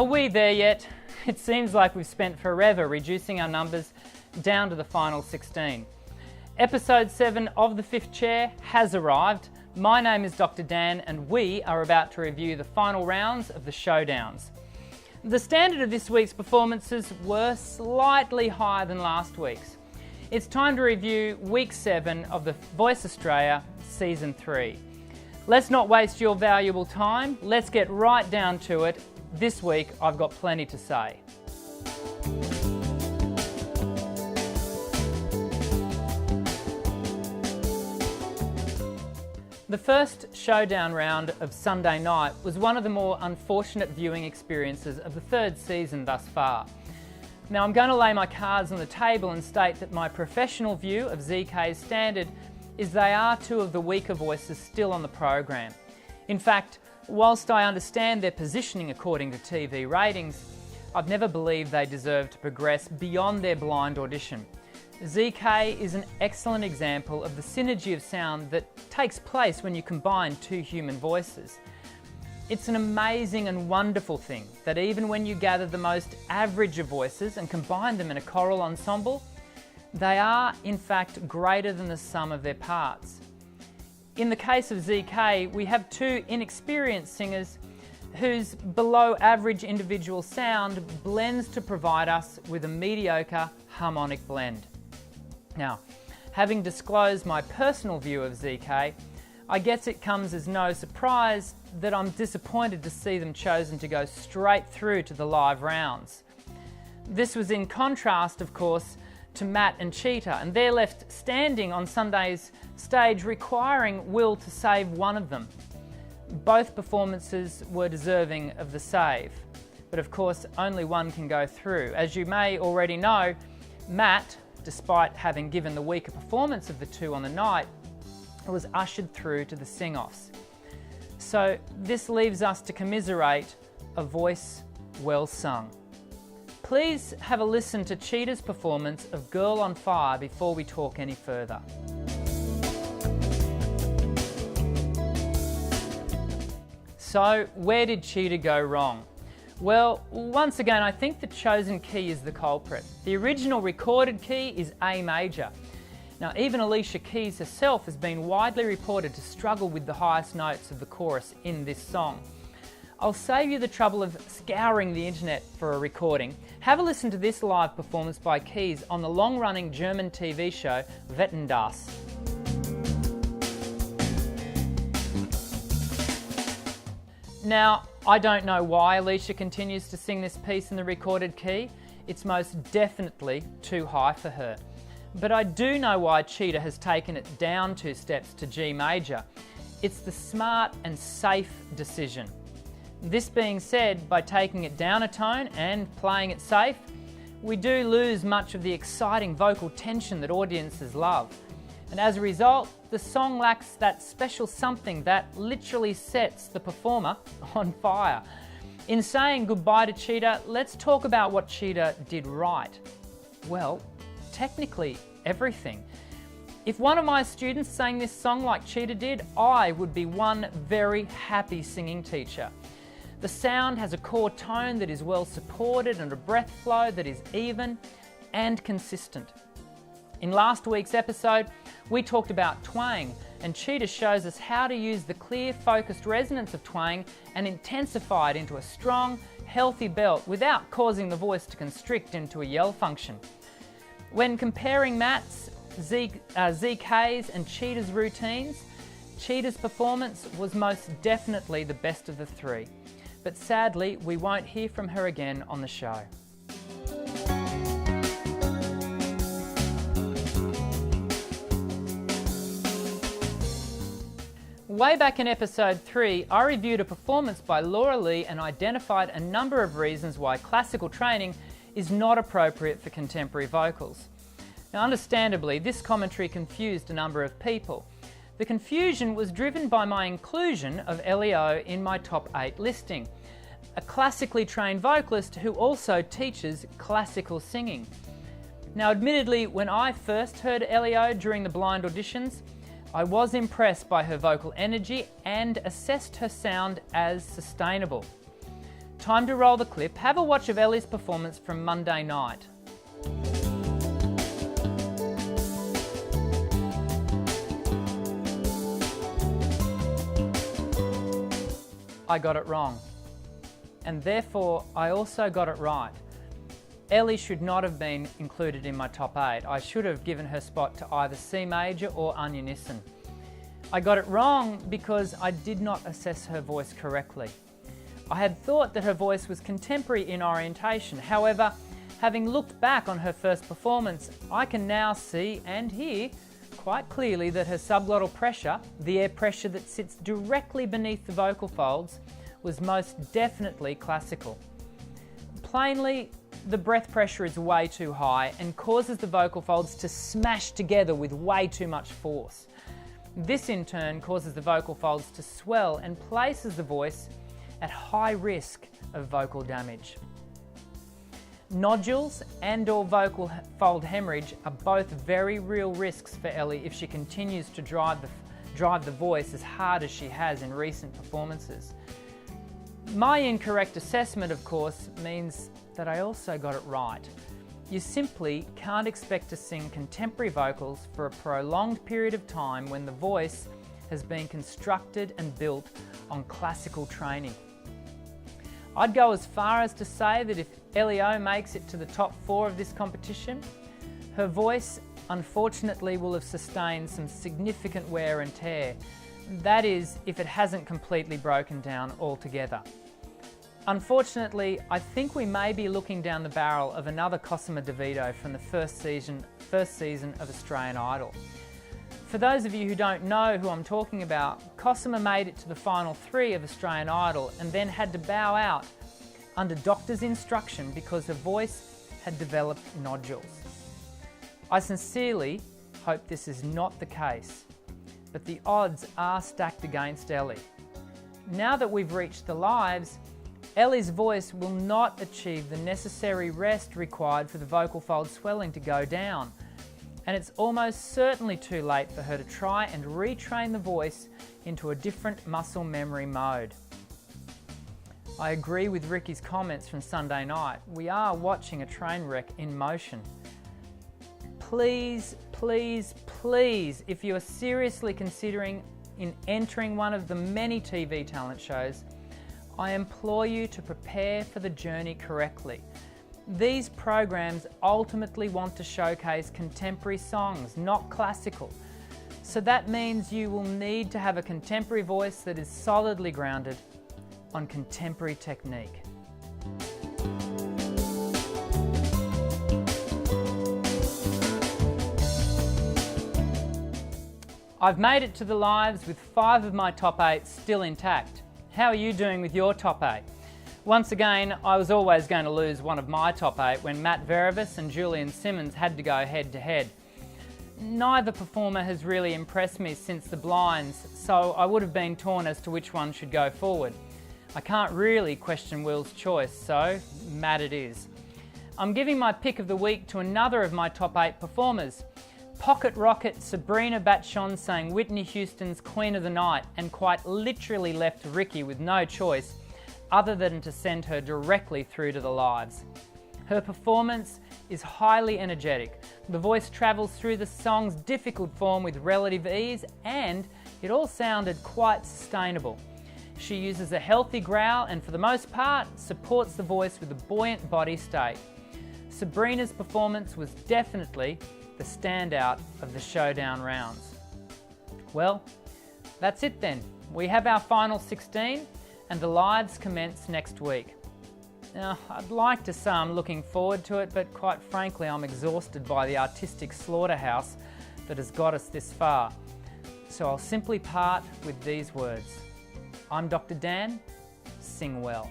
Are we there yet? It seems like we've spent forever reducing our numbers down to the final 16. Episode 7 of The Fifth Chair has arrived. My name is Dr. Dan and we are about to review the final rounds of the Showdowns. The standard of this week's performances were slightly higher than last week's. It's time to review Week 7 of the Voice Australia Season 3. Let's not waste your valuable time. Let's get right down to it. This week I've got plenty to say. The first Showdown round of Sunday night was one of the more unfortunate viewing experiences of the third season thus far. Now I'm going to lay my cards on the table and state that my professional view of ZK's standard is they are two of the weaker voices still on the program. In fact, whilst I understand their positioning according to TV ratings, I've never believed they deserve to progress beyond their blind audition. ZK is an excellent example of the synergy of sound that takes place when you combine two human voices. It's an amazing and wonderful thing that even when you gather the most average of voices and combine them in a choral ensemble, they are in fact greater than the sum of their parts. In the case of ZK, we have two inexperienced singers whose below average individual sound blends to provide us with a mediocre harmonic blend. Now, having disclosed my personal view of ZK, I guess it comes as no surprise that I'm disappointed to see them chosen to go straight through to the live rounds. This was in contrast, of course, to Matt and Cheetah, and they're left standing on Sunday's stage requiring Will to save one of them. Both performances were deserving of the save, but of course only one can go through. As you may already know, Matt, despite having given the weaker performance of the two on the night, was ushered through to the sing-offs. So this leaves us to commiserate a voice well sung. Please have a listen to Cheetah's performance of Girl on Fire before we talk any further. So where did Cheetah go wrong? Well, once again, I think the chosen key is the culprit. The original recorded key is A major. Now, even Alicia Keys herself has been widely reported to struggle with the highest notes of the chorus in this song. I'll save you the trouble of scouring the internet for a recording. Have a listen to this live performance by Keys on the long-running German TV show Wetten, dass. Now, I don't know why Alicia continues to sing this piece in the recorded key. It's most definitely too high for her. But I do know why Cheetah has taken it down 2 steps to G major. It's the smart and safe decision. This being said, by taking it down a tone and playing it safe, we do lose much of the exciting vocal tension that audiences love. And as a result, the song lacks that special something that literally sets the performer on fire. In saying goodbye to Cheetah, let's talk about what Cheetah did right. Well, technically everything. If one of my students sang this song like Cheetah did, I would be one very happy singing teacher. The sound has a core tone that is well supported and a breath flow that is even and consistent. In last week's episode, we talked about twang, and Cheetah shows us how to use the clear, focused resonance of twang and intensify it into a strong, healthy belt without causing the voice to constrict into a yell function. When comparing Matt's, ZK's and Cheetah's routines, Cheetah's performance was most definitely the best of the three. But sadly, we won't hear from her again on the show. Way back in episode 3, I reviewed a performance by Laura Lee and identified a number of reasons why classical training is not appropriate for contemporary vocals. Now, understandably, this commentary confused a number of people. The confusion was driven by my inclusion of LEO in my top 8 listing, a classically trained vocalist who also teaches classical singing. Now, admittedly, when I first heard LEO during the blind auditions, I was impressed by her vocal energy and assessed her sound as sustainable. time to roll the clip. Have a watch of Ellie's performance from Monday night. I got it wrong. And therefore, I also got it right. Ellie should not have been included in my top 8. I should have given her spot to either C major or Unison. I got it wrong because I did not assess her voice correctly. I had thought that her voice was contemporary in orientation. However, having looked back on her first performance, I can now see and hear quite clearly that her subglottal pressure, the air pressure that sits directly beneath the vocal folds, was most definitely classical. Plainly, the breath pressure is way too high and causes the vocal folds to smash together with way too much force. This in turn causes the vocal folds to swell and places the voice at high risk of vocal damage. Nodules and/or vocal fold hemorrhage are both very real risks for Ellie if she continues to drive the voice as hard as she has in recent performances. My incorrect assessment, of course, means that I also got it right. You simply can't expect to sing contemporary vocals for a prolonged period of time when the voice has been constructed and built on classical training. I'd go as far as to say that if Ellie O makes it to the top 4 of this competition, her voice unfortunately will have sustained some significant wear and tear. That is, if it hasn't completely broken down altogether. Unfortunately, I think we may be looking down the barrel of another Cosima DeVito from the first season of Australian Idol. For those of you who don't know who I'm talking about, Cosima made it to the final 3 of Australian Idol and then had to bow out under doctor's instruction because her voice had developed nodules. I sincerely hope this is not the case, but the odds are stacked against Ellie. Now that we've reached the lives, Ellie's voice will not achieve the necessary rest required for the vocal fold swelling to go down, and it's almost certainly too late for her to try and retrain the voice into a different muscle memory mode. I agree with Ricky's comments from Sunday night. We are watching a train wreck in motion. Please, please, please, if you are seriously considering entering one of the many TV talent shows, I implore you to prepare for the journey correctly. These programs ultimately want to showcase contemporary songs, not classical. So that means you will need to have a contemporary voice that is solidly grounded on contemporary technique. I've made it to the lives with 5 of my top 8 still intact. How are you doing with your top 8? Once again, I was always going to lose one of my top 8 when Matt Verevis and Julian Simmons had to go head to head. Neither performer has really impressed me since the blinds, so I would have been torn as to which one should go forward. I can't really question Will's choice, so Matt it is. I'm giving my pick of the week to another of my top 8 performers. Pocket Rocket Sabrina Batshon sang Whitney Houston's Queen of the Night and quite literally left Ricky with no choice other than to send her directly through to the lives. Her performance is highly energetic. The voice travels through the song's difficult form with relative ease and it all sounded quite sustainable. She uses a healthy growl and for the most part supports the voice with a buoyant body state. Sabrina's performance was definitely the standout of the Showdown rounds. Well, that's it then. We have our final 16 and the lives commence next week. Now, I'd like to say I'm looking forward to it, but quite frankly, I'm exhausted by the artistic slaughterhouse that has got us this far. So I'll simply part with these words. I'm Dr. Dan, sing well.